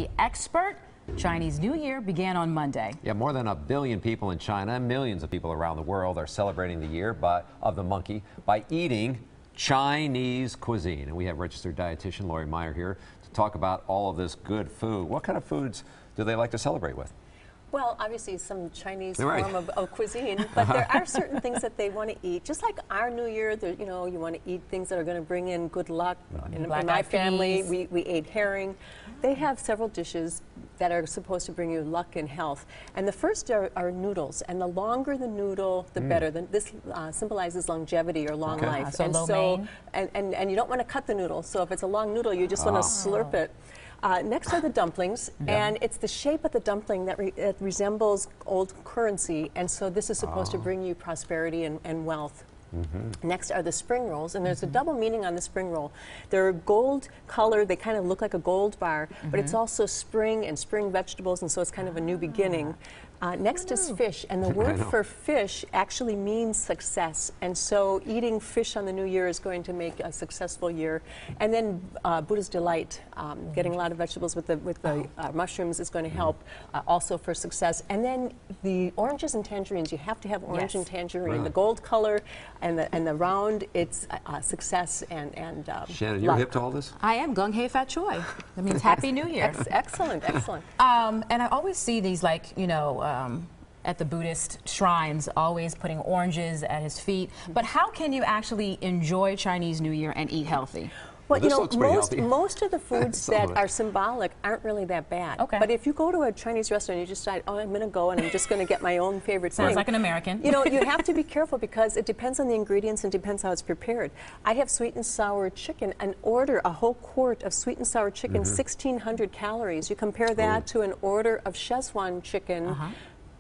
The expert. Chinese New Year began on Monday. Yeah, more than 1 billion people in China and millions of people around the world are celebrating the year of the monkey by eating Chinese cuisine. And we have registered dietitian Laurie Meyer here to talk about all of this good food. What kind of foods do they like to celebrate with? Well, obviously some Chinese form of cuisine, but there are certain things that they want to eat. Just like our New Year, you know, you want to eat things that are going to bring in good luck. In my family, we ate herring. They have several dishes that are supposed to bring you luck and health. And the first are noodles. And the longer the noodle, the better. This symbolizes longevity or long life. So and you don't want to cut the noodle. So if it's a long noodle, you just want to slurp it. Next are the dumplings, and it's the shape of the dumpling that resembles old currency, and so this is supposed to bring you prosperity and wealth. Next are the spring rolls, and there's a double meaning on the spring roll. They're gold colored, they kind of look like a gold bar, but it's also spring and spring vegetables, and so it's kind of a new beginning. Next is fish, and the word for fish actually means success, and so eating fish on the New Year is going to make a successful year. And then Buddha's delight, getting a lot of vegetables with the mushrooms is going to help also for success. And then the oranges and tangerines, you have to have orange and tangerine. The gold color and the round, it's success and Shannon, you're hip to all this? I am. Gung Hei Fat Choi. That means Happy New Year. Excellent, excellent. And I always see these, like, you know, at the Buddhist shrines, always putting oranges at his feet. But how can you actually enjoy Chinese New Year and eat healthy? Well, you know, most of the foods that are symbolic aren't really that bad. But if you go to a Chinese restaurant and you just decide, oh, I'm going to go and I'm just going to get my own favorite thing. Sounds like an American. You know, you have to be careful because it depends on the ingredients and depends how it's prepared. I have sweet and sour chicken and order a whole quart of sweet and sour chicken, 1,600 calories. You compare that to an order of Szechuan chicken,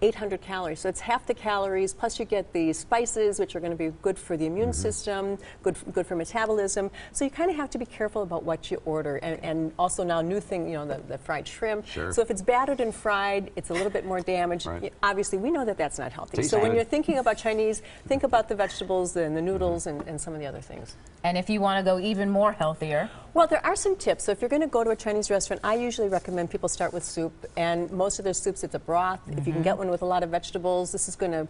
800 calories. So it's half the calories, plus you get the spices, which are going to be good for the immune system, good for metabolism. So you kind of have to be careful about what you order. And also now, new thing, you know, the fried shrimp. So if it's battered and fried, it's a little bit more damaged. Obviously, we know that that's not healthy. So when you're thinking about Chinese, think about the vegetables and the noodles and some of the other things. And if you want to go even more healthier? Well, there are some tips. So if you're going to go to a Chinese restaurant, I usually recommend people start with soup. And most of their soups, it's a broth. If you can get one with a lot of vegetables, this is going to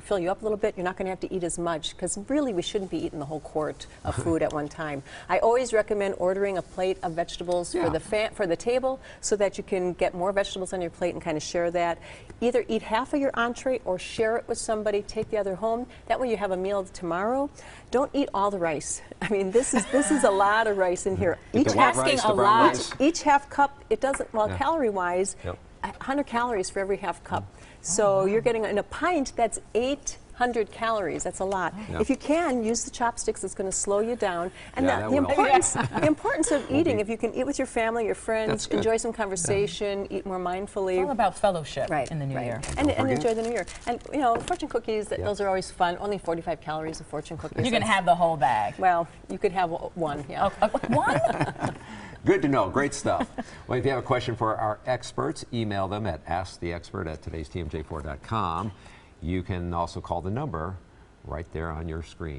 fill you up a little bit. You're not going to have to eat as much, because really we shouldn't be eating the whole quart of food at one time. I always recommend ordering a plate of vegetables for the table, so that you can get more vegetables on your plate and kind of share that. Either eat half of your entree or share it with somebody, take the other home. That way you have a meal tomorrow. Don't eat all the rice. I mean, this is a lot of rice in here. Each half cup, it doesn't, well, calorie-wise, 100 calories for every half cup. So you're getting, in a pint, that's 800 calories. That's a lot. If you can, use the chopsticks. It's going to slow you down. And the importance of eating, if you can eat with your family, your friends, enjoy some conversation, eat more mindfully. It's all about fellowship in the New Year. And enjoy the New Year. And, you know, fortune cookies, those are always fun. Only 45 calories of fortune cookies. You can have the whole bag. Well, you could have one, One? Good to know. Great stuff. Well, if you have a question for our experts, email them at asktheexpert@today'stmj4.com. You can also call the number right there on your screen.